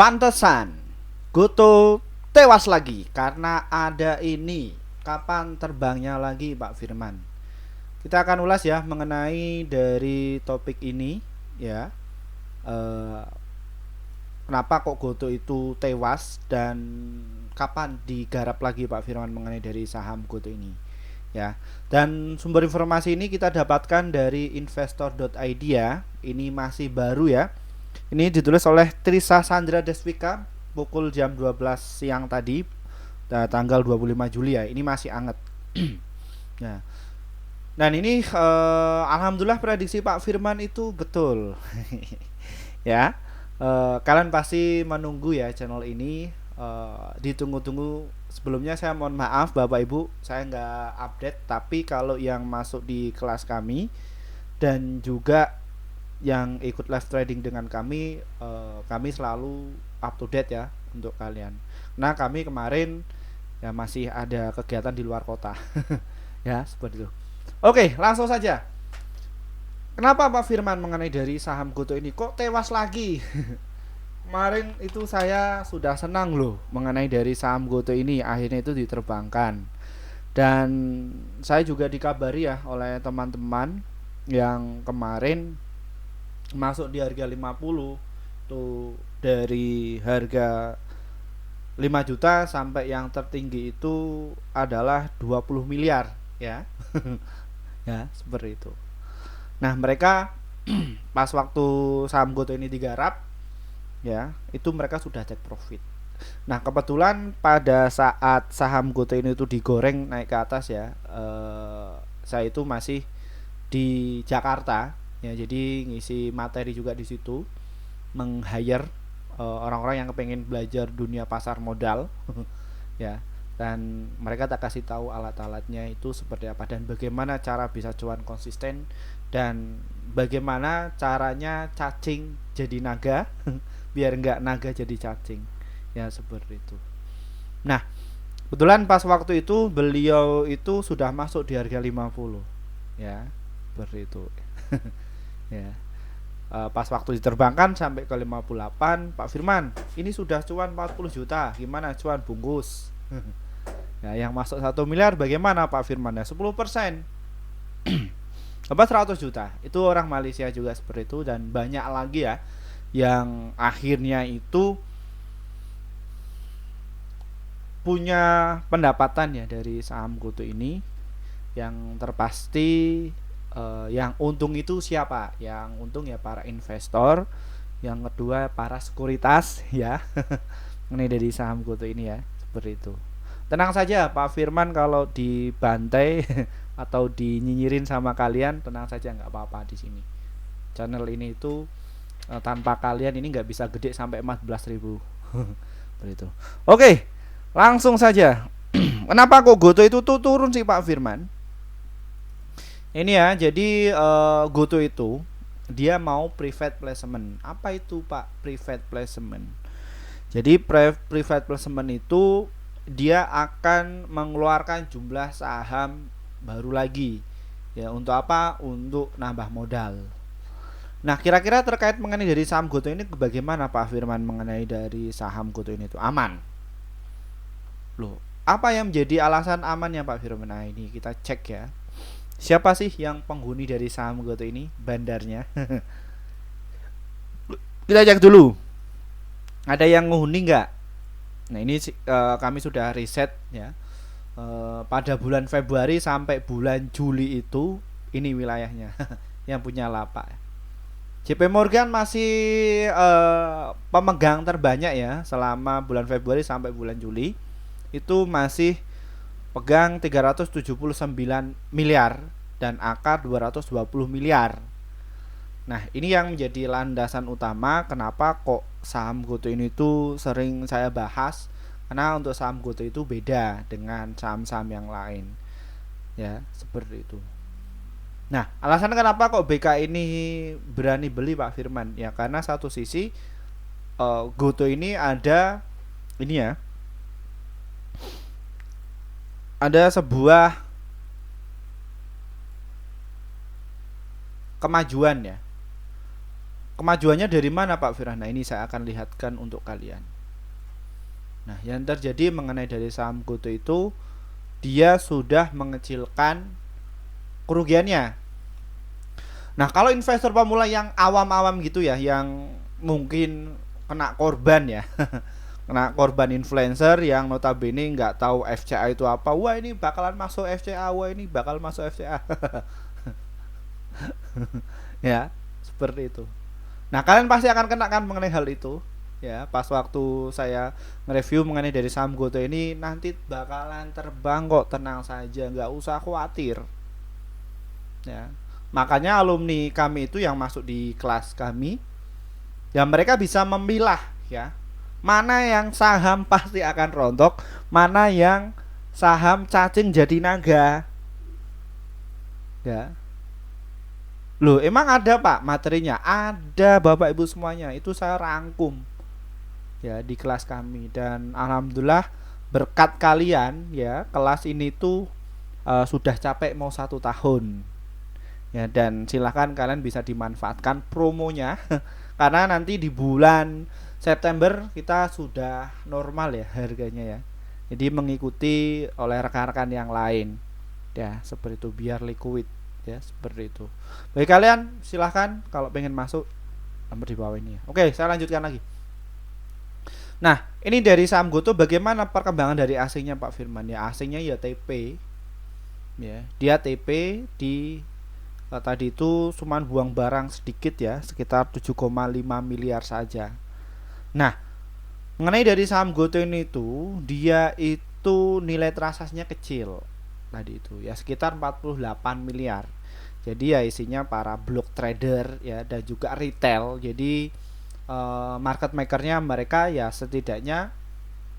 Pantesan Goto tewas lagi karena ada ini. Kapan terbangnya lagi Pak Firman? Kita akan ulas ya mengenai dari topik ini ya. Eh, Kenapa kok Goto itu tewas dan kapan digarap lagi Pak Firman mengenai dari saham Goto ini ya. Dan sumber informasi ini kita dapatkan dari investor.id ya. Ini masih baru ya. Ini ditulis oleh Trisa Sandra Deswika pukul jam 12 siang tadi, tanggal 25 Juli ya. Ini masih anget. Nah, dan ini alhamdulillah prediksi Pak Firman itu betul. Ya. Kalian pasti menunggu ya channel ini, ditunggu-tunggu. Sebelumnya saya mohon maaf Bapak Ibu, saya nggak update, tapi kalau yang masuk di kelas kami dan juga yang ikut live trading dengan kami selalu up to date ya untuk kalian. Nah, kami kemarin ya masih ada kegiatan di luar kota. Ya, seperti itu. Oke, langsung saja. Kenapa Pak Firman mengenai dari saham Goto ini kok tewas lagi? Kemarin itu saya sudah senang loh mengenai dari saham Goto ini akhirnya itu diterbangkan. Dan saya juga dikabari ya oleh teman-teman yang kemarin masuk di harga 50 tuh, dari harga 5 juta sampai yang tertinggi itu adalah 20 miliar ya. Ya, seperti itu. Nah, mereka pas waktu saham Goto ini digarap ya, itu mereka sudah take profit. Nah, kebetulan pada saat saham Goto ini itu digoreng naik ke atas ya, saya itu masih di Jakarta ya, jadi ngisi materi juga di situ, meng-hire orang-orang yang pengen belajar dunia pasar modal. Ya, dan mereka tak kasih tahu alat-alatnya itu seperti apa dan bagaimana cara bisa cuan konsisten dan bagaimana caranya cacing jadi naga biar nggak naga jadi cacing ya, seperti itu. Nah, kebetulan pas waktu itu beliau itu sudah masuk di harga 50 ya, seperti itu. Ya, pas waktu diterbangkan sampai ke 58, Pak Firman ini sudah cuan 40 juta, gimana cuan bungkus? Ya, yang masuk 1 miliar bagaimana Pak Firman? Ya 10%, apa 100 juta. Itu orang Malaysia juga seperti itu, dan banyak lagi ya yang akhirnya itu punya pendapatan ya dari saham Goto ini. Yang terpasti yang untung itu siapa? Yang untung ya para investor, yang kedua para sekuritas ya. Ini dari saham Goto ini ya, seperti itu. Tenang saja Pak Firman, kalau dibantai atau dinyinyirin sama kalian tenang saja, nggak apa-apa di sini. Channel ini itu tanpa kalian ini nggak bisa gede sampai 14.000. Seperti itu. Oke, langsung saja. Kenapa kok Goto itu tuh turun sih Pak Firman? Ini ya, jadi Goto itu dia mau private placement. Apa itu Pak private placement? Jadi private placement itu dia akan mengeluarkan jumlah saham baru lagi ya, untuk apa? Untuk nambah modal. Nah, kira-kira terkait mengenai dari saham Goto ini bagaimana Pak Firman mengenai dari saham Goto ini itu aman? Loh, apa yang menjadi alasan amannya Pak Firman? Nah, ini kita cek ya. Siapa sih yang penghuni dari saham Goto ini? Bandarnya. Kita cek dulu. Ada yang menghuni nggak? Nah, ini kami sudah riset ya. Pada bulan Februari sampai bulan Juli itu ini wilayahnya yang punya lapak. JP Morgan masih pemegang terbanyak ya selama bulan Februari sampai bulan Juli. Itu masih pegang 379 miliar dan AK 220 miliar. Nah, ini yang menjadi landasan utama kenapa kok saham Goto ini tuh sering saya bahas. Karena untuk saham Goto itu beda dengan saham-saham yang lain. Ya, seperti itu. Nah, alasan kenapa kok BK ini berani beli Pak Firman? Ya karena satu sisi Goto ini ada ini ya. Ada sebuah kemajuan ya. Kemajuannya dari mana Pak Firman? Nah, ini saya akan lihatkan untuk kalian. Nah, yang terjadi mengenai dari saham GoTo itu, dia sudah mengecilkan kerugiannya. Nah, kalau investor pemula yang awam-awam gitu ya, yang mungkin kena korban ya, kena korban influencer yang notabene nggak tahu FCA itu apa. Wah, ini bakalan masuk FCA, wah ini bakal masuk FCA. Ya, seperti itu. Nah, kalian pasti akan kena kan mengenai hal itu. Ya, pas waktu saya nge-review mengenai dari saham GoTo ini, nanti bakalan terbang kok, tenang saja, nggak usah khawatir. Ya, makanya alumni kami itu yang masuk di kelas kami, ya mereka bisa memilah ya, mana yang saham pasti akan rontok, mana yang saham cacing jadi naga. Ya. Loh, emang ada Pak materinya? Ada Bapak Ibu semuanya. Itu saya rangkum ya di kelas kami, dan alhamdulillah berkat kalian ya, kelas ini tuh sudah capek mau 1 tahun ya, dan silahkan kalian bisa dimanfaatkan promonya karena nanti di bulan September kita sudah normal ya harganya ya, jadi mengikuti oleh rekan-rekan yang lain ya, seperti itu, biar liquid ya, seperti itu. Bagi kalian silahkan kalau pengen masuk, nomor di bawah ini ya. Oke, saya lanjutkan lagi. Nah, ini dari saham GoTo, bagaimana perkembangan dari asingnya Pak Firman ya? Asingnya ya TP ya, dia TP di tadi itu cuman buang barang sedikit ya, sekitar 7,5 miliar saja. Nah, mengenai dari saham GoTo ini tuh, dia itu nilai transaksinya kecil tadi itu ya, sekitar 48 miliar. Jadi ya isinya para block trader ya, dan juga retail. Jadi market makernya mereka ya setidaknya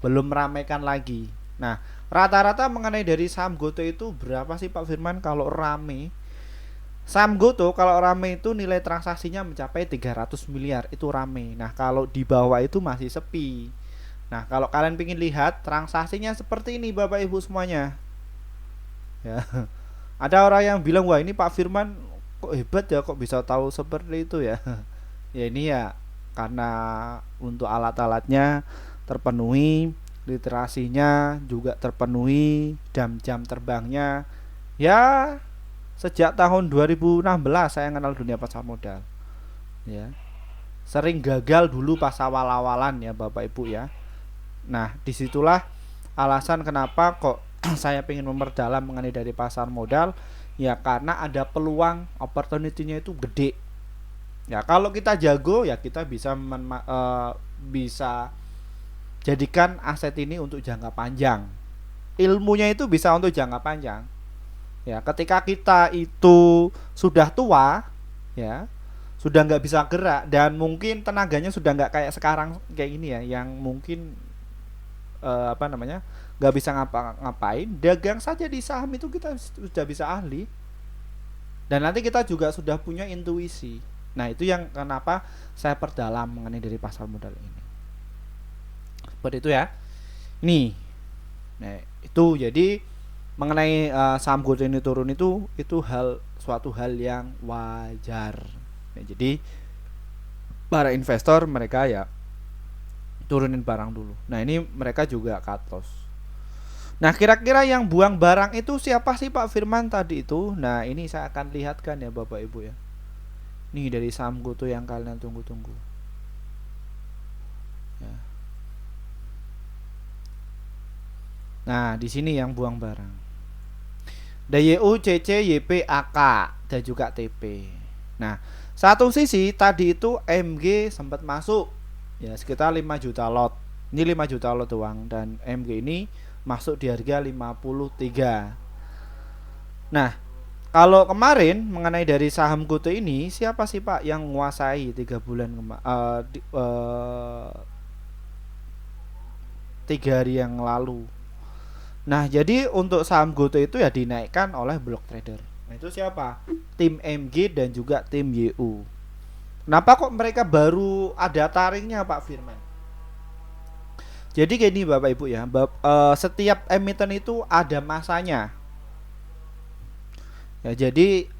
belum meramaikan lagi. Nah, rata-rata mengenai dari saham GoTo itu berapa sih Pak Firman kalau rame? Saham GoTo kalau rame itu nilai transaksinya mencapai 300 miliar, itu rame. Nah, kalau di bawah itu masih sepi. Nah, kalau kalian ingin lihat transaksinya seperti ini Bapak Ibu semuanya. Ya. Ada orang yang bilang, "Wah, ini Pak Firman kok hebat ya, kok bisa tahu seperti itu ya?" Ya ini ya karena untuk alat-alatnya terpenuhi, literasinya juga terpenuhi, jam-jam terbangnya ya. Sejak tahun 2016 saya kenal dunia pasar modal ya, sering gagal dulu pas awal-awalan ya Bapak Ibu ya. Nah, disitulah alasan kenapa kok saya ingin memperdalam mengenai dari pasar modal ya, karena ada peluang opportunity-nya itu gede. Ya, kalau kita jago ya kita bisa bisa jadikan aset ini untuk jangka panjang. Ilmunya itu bisa untuk jangka panjang. Ya, ketika kita itu sudah tua, ya, sudah nggak bisa gerak dan mungkin tenaganya sudah nggak kayak sekarang kayak ini ya, yang mungkin nggak bisa ngapa-ngapain, dagang saja di saham itu kita sudah bisa ahli, dan nanti kita juga sudah punya intuisi. Nah, itu yang kenapa saya perdalam mengenai dari pasar modal ini. Seperti itu ya. Nih, nah itu jadi mengenai saham GoTo ini turun itu suatu hal yang wajar. Nah, jadi para investor mereka ya turunin barang dulu. Nah, ini mereka juga cut loss. Nah, kira-kira yang buang barang itu siapa sih Pak Firman tadi itu? Nah, ini saya akan lihatkan ya Bapak Ibu ya. Nih dari saham GoTo yang kalian tunggu-tunggu. Ya. Nah, di sini yang buang barang. DYU, CC, YP, AK dan juga TP. Nah, satu sisi tadi itu MG sempat masuk ya sekitar 5 juta lot. Ini 5 juta lot doang, dan MG ini masuk di harga 53. Nah, kalau kemarin mengenai dari saham GoTo ini, siapa sih Pak yang menguasai 3 bulan 3 hari yang lalu? Nah, jadi untuk saham GoTo itu ya dinaikkan oleh block trader. Nah, itu siapa? Tim MG dan juga tim YU. Kenapa kok mereka baru ada taringnya Pak Firman? Jadi gini Bapak Ibu ya, setiap emiten itu ada masanya. Ya, jadi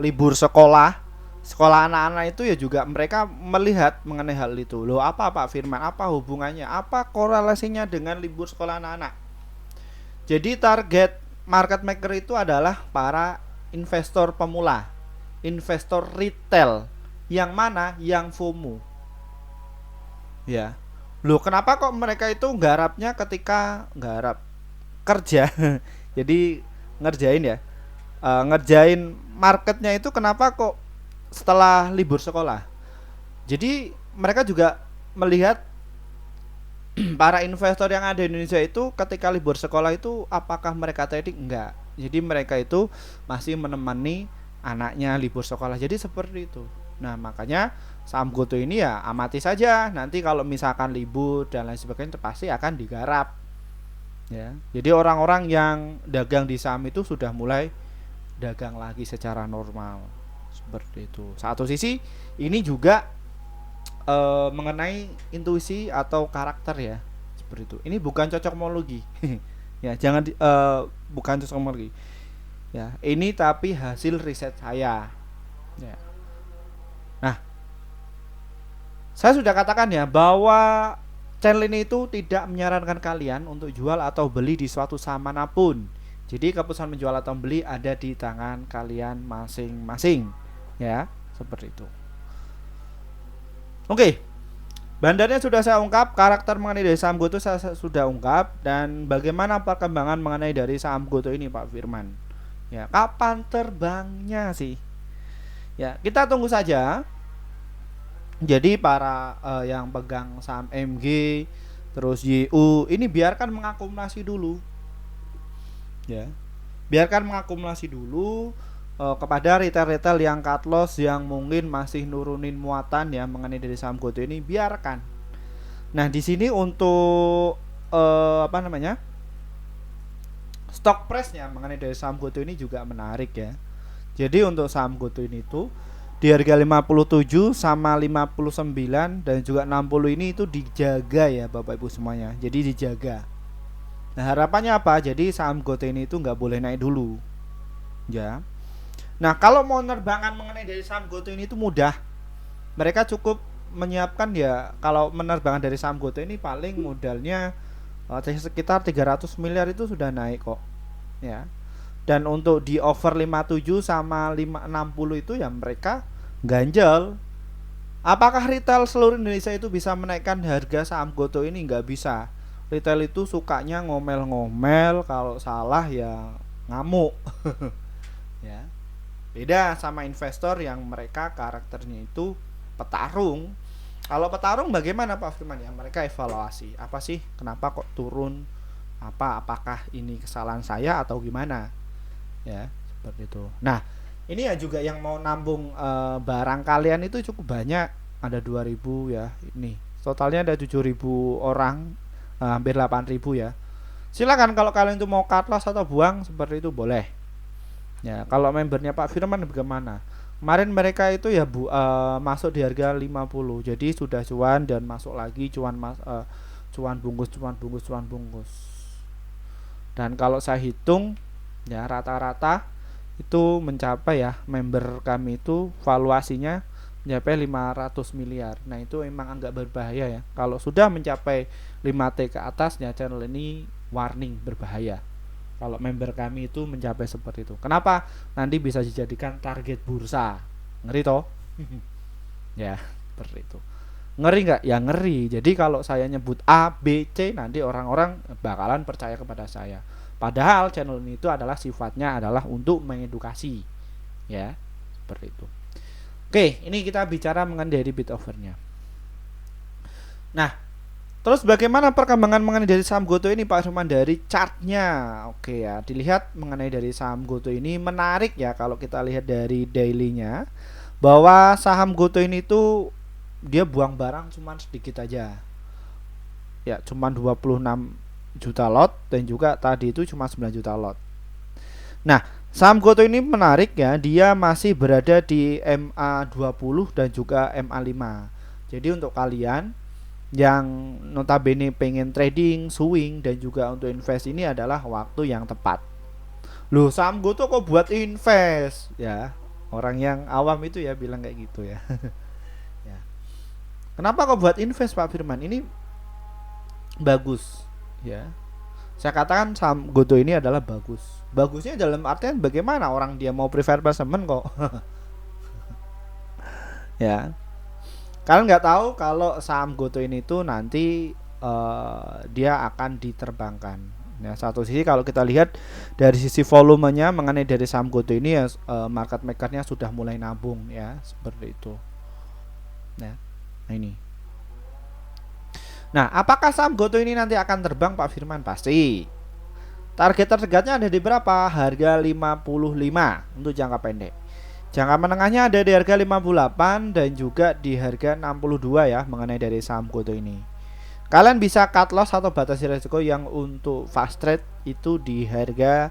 libur sekolah sekolah anak-anak itu ya juga mereka melihat mengenai hal itu. Loh, apa Pak Firman? Apa hubungannya? Apa korelasinya dengan libur sekolah anak-anak? Jadi target market maker itu adalah para investor pemula, investor retail, yang mana yang FOMO. Ya. Loh, kenapa kok mereka itu nggarapnya ketika nggarap kerja? Jadi ngerjain ya. Ngerjain marketnya itu kenapa kok setelah libur sekolah? Jadi mereka juga melihat para investor yang ada di Indonesia itu ketika libur sekolah itu apakah mereka trading? Enggak. Jadi mereka itu masih menemani anaknya libur sekolah. Jadi seperti itu. Nah, makanya saham GoTo ini ya amati saja. Nanti kalau misalkan libur dan lain sebagainya pasti akan digarap. Ya. Jadi orang-orang yang dagang di saham itu sudah mulai dagang lagi secara normal. Seperti itu. Satu sisi ini juga mengenai intuisi atau karakter ya, seperti itu. Ini bukan cocokmologi. Ya, jangan bukan cocokmologi. Ya, ini tapi hasil riset saya. Ya. Nah, saya sudah katakan ya bahwa channel ini itu tidak menyarankan kalian untuk jual atau beli di suatu saham manapun. Jadi keputusan menjual atau beli ada di tangan kalian masing-masing. Ya, seperti itu. Oke, bandarnya sudah saya ungkap, karakter mengenai dari saham GoTo saya sudah ungkap, dan bagaimana perkembangan mengenai dari saham GoTo ini Pak Firman. Ya, kapan terbangnya sih? Ya, kita tunggu saja. Jadi para yang pegang saham MG, terus YU, ini biarkan mengakumulasi dulu. Ya, biarkan mengakumulasi dulu. Kepada retail-retail yang cut loss yang mungkin masih nurunin muatan ya mengenai dari saham GoTo ini, biarkan. Nah, di sini untuk apa namanya? Stock price-nya mengenai dari saham GoTo ini juga menarik ya. Jadi untuk saham GoTo ini tuh di harga 57 sama 59 dan juga 60 ini itu dijaga ya Bapak Ibu semuanya. Jadi dijaga. Nah, harapannya apa? Jadi saham GoTo ini itu nggak boleh naik dulu. Ya. Nah, kalau mau menerbangkan mengenai dari saham GoTo ini itu mudah. Mereka cukup menyiapkan ya, kalau menerbangkan dari saham GoTo ini paling modalnya sekitar 300 miliar itu sudah naik kok. Ya. Dan untuk di over 57 sama 560 itu ya mereka ganjel. Apakah retail seluruh Indonesia itu bisa menaikkan harga saham GoTo ini? Nggak bisa. Retail itu sukanya ngomel-ngomel, kalau salah ya ngamuk. Ya. Beda sama investor yang mereka karakternya itu petarung. Kalau petarung bagaimana Pak Firman ya? Mereka evaluasi. Apa sih? Kenapa kok turun? Apakah ini kesalahan saya atau gimana? Ya, seperti itu. Nah, ini ya juga yang mau nambung barang kalian itu cukup banyak. Ada 2000 ya. Ini totalnya ada 7000 orang, hampir 8000 ya. Silakan kalau kalian itu mau cut loss atau buang seperti itu boleh. Ya, kalau membernya Pak Firman bagaimana? Kemarin mereka itu ya masuk di harga 50. Jadi sudah cuan dan masuk lagi cuan bungkus. Dan kalau saya hitung ya rata-rata itu mencapai ya, member kami itu valuasinya mencapai 500 miliar. Nah, itu memang agak berbahaya ya. Kalau sudah mencapai 5T ke atas ya, channel ini warning berbahaya. Kalau member kami itu mencapai seperti itu. Kenapa? Nanti bisa dijadikan target bursa. Ngeri toh? Ya, seperti itu. Ngeri nggak? Ya ngeri. Jadi kalau saya nyebut A, B, C, nanti orang-orang bakalan percaya kepada saya. Padahal channel ini itu adalah sifatnya adalah untuk mengedukasi. Ya, seperti itu. Oke, ini kita bicara mengenai dari bid offernya. Nah, terus bagaimana perkembangan mengenai dari saham GoTo ini Pak Firman dari chartnya? Oke ya, dilihat mengenai dari saham GoTo ini menarik ya. Kalau kita lihat dari dailynya, bahwa saham GoTo ini tuh dia buang barang cuman sedikit aja. Ya, cuman 26 juta lot dan juga tadi itu cuma 9 juta lot. Nah, saham GoTo ini menarik ya, dia masih berada di MA20 dan juga MA5. Jadi untuk kalian yang notabene pengen trading, swing dan juga untuk invest, ini adalah waktu yang tepat. Loh, saham GoTo kok buat invest ya? Orang yang awam itu ya bilang kayak gitu ya. Ya. Kenapa kok buat invest Pak Firman? Ini bagus ya. Saya katakan saham Goto ini adalah bagus. Bagusnya dalam artian bagaimana orang dia mau prefer placement kok. Ya. Kalian nggak tahu kalau saham Goto ini tuh nanti dia akan diterbangkan. Nah, satu sisi kalau kita lihat dari sisi volumenya mengenai dari saham Goto ini ya market makernya sudah mulai nabung ya seperti itu. Nah, ini. Nah, apakah saham Goto ini nanti akan terbang Pak Firman? Pasti. Target terdekatnya ada di berapa? Harga 55 untuk jangka pendek. Jangka menengahnya ada di harga 58 dan juga di harga 62 ya mengenai dari saham Goto ini. Kalian bisa cut loss atau batasi risiko yang untuk fast trade itu di harga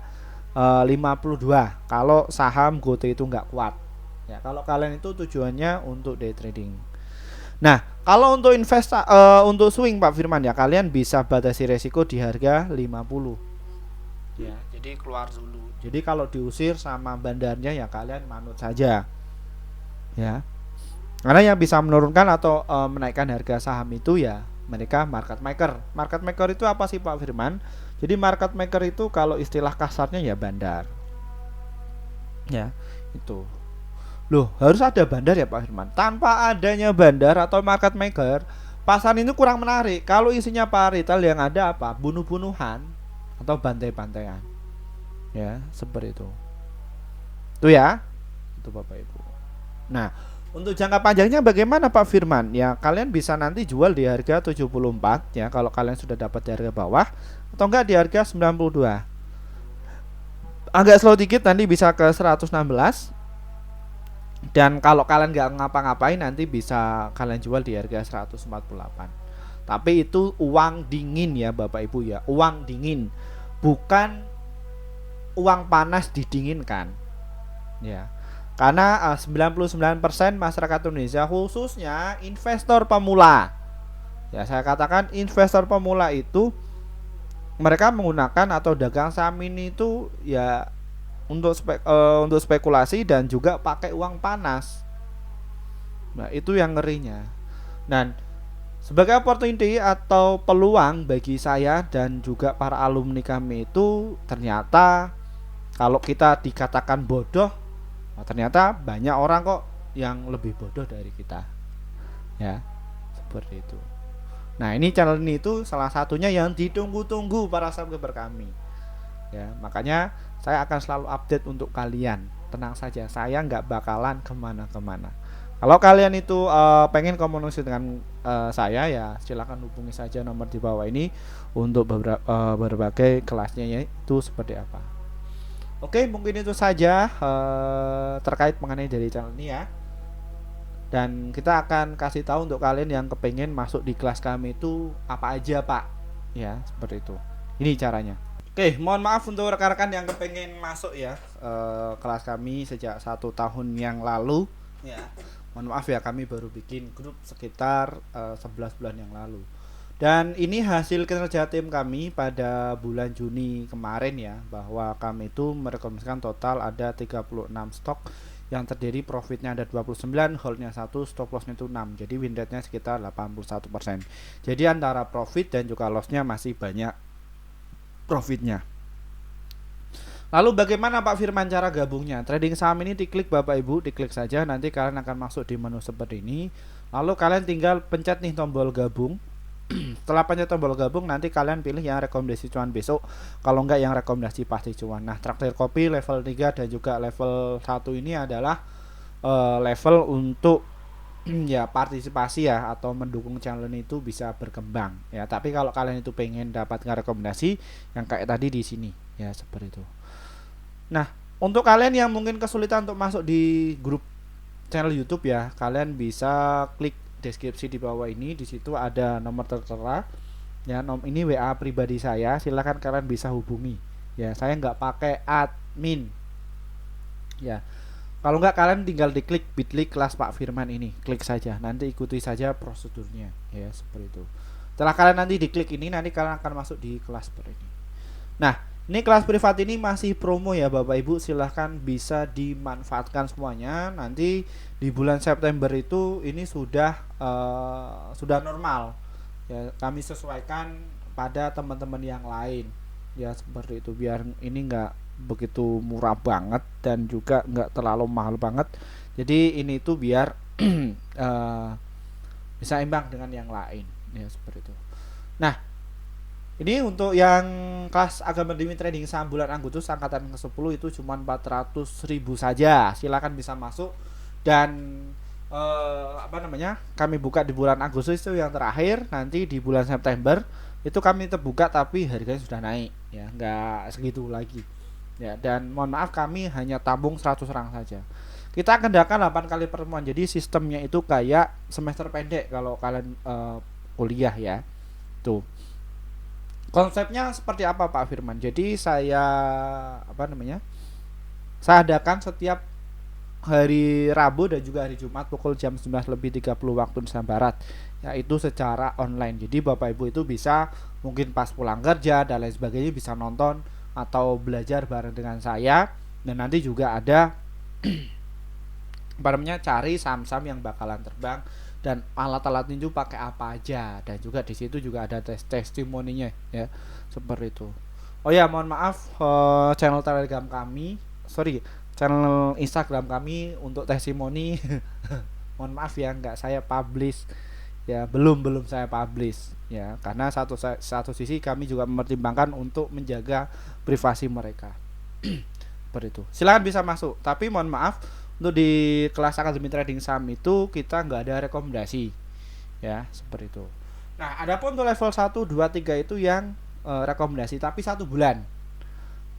52 kalau saham Goto itu nggak kuat. Ya, kalau kalian itu tujuannya untuk day trading. Nah, kalau untuk untuk swing Pak Firman ya kalian bisa batasi risiko di harga 50. Ya, jadi keluar dulu. Jadi kalau diusir sama bandarnya ya kalian manut saja. Ya. Karena yang bisa menurunkan atau menaikkan harga saham itu ya mereka market maker. Market maker itu apa sih Pak Firman? Jadi market maker itu kalau istilah kasarnya ya bandar. Ya, itu. Loh, harus ada bandar ya Pak Firman. Tanpa adanya bandar atau market maker, pasar ini kurang menarik. Kalau isinya para retail yang ada apa? Bunuh-bunuhan atau bantai-bantaian. Ya, seperti itu. Itu ya. Itu Bapak Ibu. Nah, untuk jangka panjangnya bagaimana Pak Firman? Ya, kalian bisa nanti jual di harga 74 ya kalau kalian sudah dapat di harga bawah atau enggak di harga 92. Agak slow dikit nanti bisa ke 116. Dan kalau kalian nggak ngapa-ngapain nanti bisa kalian jual di harga 148. Tapi itu uang dingin ya Bapak Ibu ya, uang dingin, bukan uang panas didinginkan. Ya. Karena 99% masyarakat Indonesia khususnya investor pemula. Ya, saya katakan investor pemula itu mereka menggunakan atau dagang saham ini itu ya untuk spekulasi dan juga pakai uang panas. Nah, itu yang ngerinya. Dan sebagai opportunity atau peluang bagi saya dan juga para alumni kami itu ternyata kalau kita dikatakan bodoh, ternyata banyak orang kok yang lebih bodoh dari kita. Ya, seperti itu. Nah, ini channel ini itu salah satunya yang ditunggu-tunggu para subscriber kami. Ya, makanya saya akan selalu update untuk kalian. Tenang saja, saya nggak bakalan kemana-kemana. Kalau kalian itu pengen komunikasi dengan saya ya silakan hubungi saja nomor di bawah ini untuk berbagai kelasnya ya, itu seperti apa. Oke, mungkin itu saja terkait mengenai dari channel ini ya. Dan kita akan kasih tahu untuk kalian yang kepengen masuk di kelas kami itu apa aja Pak. Ya, seperti itu. Ini caranya. Oke, mohon maaf untuk rekan-rekan yang kepengen masuk ya kelas kami sejak 1 tahun yang lalu. Ya, mohon maaf ya kami baru bikin grup sekitar 11 bulan yang lalu. Dan ini hasil kinerja tim kami pada bulan Juni kemarin ya, bahwa kami itu merekomendasikan total ada 36 stok yang terdiri profitnya ada 29, holdnya 1, stop lossnya itu 6. Jadi win rate-nya sekitar 81%. Jadi antara profit dan juga lossnya masih banyak profitnya. Lalu bagaimana Pak Firman cara gabungnya? Trading saham ini diklik Bapak Ibu, diklik saja, nanti kalian akan masuk di menu seperti ini. Lalu kalian tinggal pencet nih tombol gabung. Setelah pencet tombol gabung nanti kalian pilih yang rekomendasi cuan besok, kalau enggak yang rekomendasi pasti cuan. Nah, traktir kopi level 3 dan juga level 1 ini adalah level untuk ya partisipasi ya atau mendukung channel ini itu bisa berkembang ya. Tapi kalau kalian itu pengen dapatkan rekomendasi yang kayak tadi di sini ya seperti itu. Nah, untuk kalian yang mungkin kesulitan untuk masuk di grup channel YouTube ya, kalian bisa klik deskripsi di bawah ini. Di situ ada nomor tertera ya, ini WA pribadi saya, silahkan kalian bisa hubungi ya. Saya nggak pakai admin ya. Kalau nggak kalian tinggal diklik bit.ly kelas Pak Firman ini, klik saja, nanti ikuti saja prosedurnya ya seperti itu. Setelah kalian nanti diklik ini, nanti kalian akan masuk di kelas seperti ini. Nah, Ini kelas privat ini masih promo ya Bapak Ibu, silahkan bisa dimanfaatkan semuanya. Nanti di bulan September itu ini sudah normal ya, kami sesuaikan pada teman-teman yang lain ya, seperti itu, biar ini nggak begitu murah banget dan juga nggak terlalu mahal banget. Jadi ini tuh biar eh, bisa imbang dengan yang lain ya, seperti itu. Nah, ini untuk yang kelas agama demi trading saham bulan Agustus angkatan ke-10 itu cuma 400.000 saja. Silakan bisa masuk dan kami buka di bulan Agustus itu yang terakhir. Nanti di bulan September itu kami terbuka tapi harganya sudah naik ya, nggak segitu lagi. Ya, dan mohon maaf kami hanya tabung 100 orang saja. Kita akan adakan 8 kali pertemuan. Jadi sistemnya itu kayak semester pendek kalau kalian kuliah ya. Tuh. Konsepnya seperti apa Pak Firman? Jadi saya adakan setiap hari Rabu dan juga hari Jumat pukul jam 19.30 waktu Indonesia Barat, yaitu secara online. Jadi Bapak Ibu itu bisa mungkin pas pulang kerja dan lain sebagainya bisa nonton atau belajar bareng dengan saya. Dan nanti juga ada cari saham-saham yang bakalan terbang dan alat-alatnya itu pakai apa aja, dan juga di situ juga ada testimoninya ya, seperti itu. Oh ya, mohon maaf, channel Telegram kami, channel Instagram kami untuk testimoni mohon maaf ya, nggak saya publish ya, belum saya publish ya, karena satu sisi kami juga mempertimbangkan untuk menjaga privasi mereka seperti itu. Silakan bisa masuk, tapi mohon maaf untuk di kelas akademi trading saham itu kita nggak ada rekomendasi ya, seperti itu. Nah, adapun untuk level 1, 2, 3 itu yang rekomendasi tapi 1 bulan.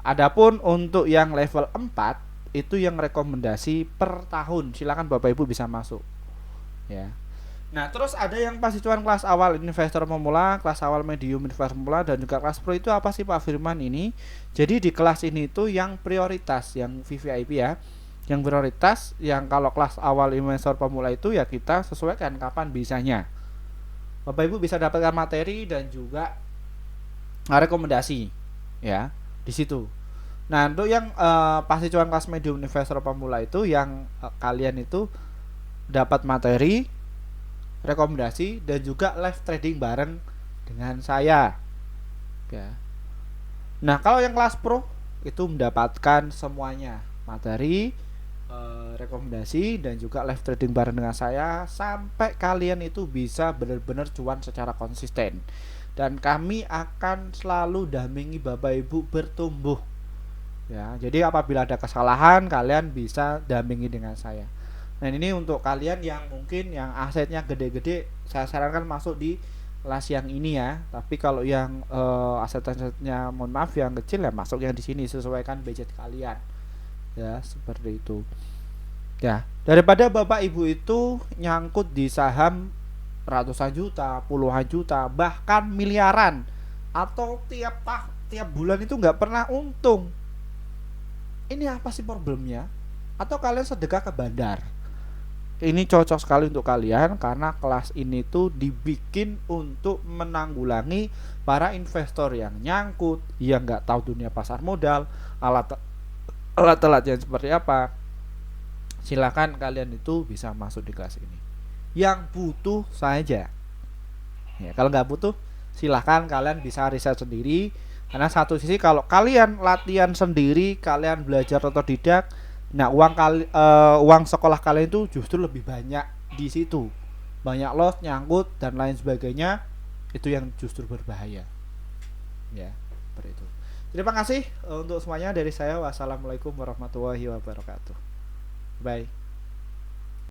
Adapun untuk yang level 4 itu yang rekomendasi per tahun. Silakan Bapak Ibu bisa masuk ya. Nah, terus ada yang pasti cuan kelas awal investor pemula, kelas awal medium investor pemula, dan juga kelas pro. Itu apa sih Pak Firman ini? Jadi di kelas ini tuh yang prioritas, yang VVIP ya, yang prioritas, yang kalau kelas awal investor pemula itu ya kita sesuaikan kapan bisanya. Bapak Ibu bisa dapatkan materi dan juga rekomendasi ya di situ. Nah, untuk yang pasti cuan kelas medium investor pemula itu yang kalian itu dapat materi, rekomendasi, dan juga live trading bareng dengan saya ya. Nah, kalau yang kelas pro itu mendapatkan semuanya, materi, rekomendasi, dan juga live trading bareng dengan saya sampai kalian itu bisa benar-benar cuan secara konsisten. Dan kami akan selalu dampingi Bapak Ibu bertumbuh ya. Jadi apabila ada kesalahan kalian bisa dampingi dengan saya. Nah, ini untuk kalian yang mungkin yang asetnya gede-gede, saya sarankan masuk di kelas yang ini ya. Tapi kalau yang aset-asetnya mohon maaf yang kecil ya masuk yang di sini, sesuaikan budget kalian ya, seperti itu ya. Daripada Bapak Ibu itu nyangkut di saham ratusan juta, puluhan juta, bahkan miliaran, atau tiap bulan itu nggak pernah untung, ini apa sih problemnya? Atau kalian sedekah ke bandar? Ini cocok sekali untuk kalian karena kelas ini tuh dibikin untuk menanggulangi para investor yang nyangkut, yang nggak tahu dunia pasar modal, alat-alatnya seperti apa. Silakan kalian itu bisa masuk di kelas ini yang butuh saja ya. Kalau nggak butuh silahkan kalian bisa riset sendiri, karena satu sisi kalau kalian latihan sendiri, kalian belajar otodidak, nah uang sekolah kalian itu justru lebih banyak di situ, banyak loss, nyangkut, dan lain sebagainya. Itu yang justru berbahaya ya, seperti itu. Terima kasih untuk semuanya dari saya. Wassalamualaikum warahmatullahi wabarakatuh. Bye.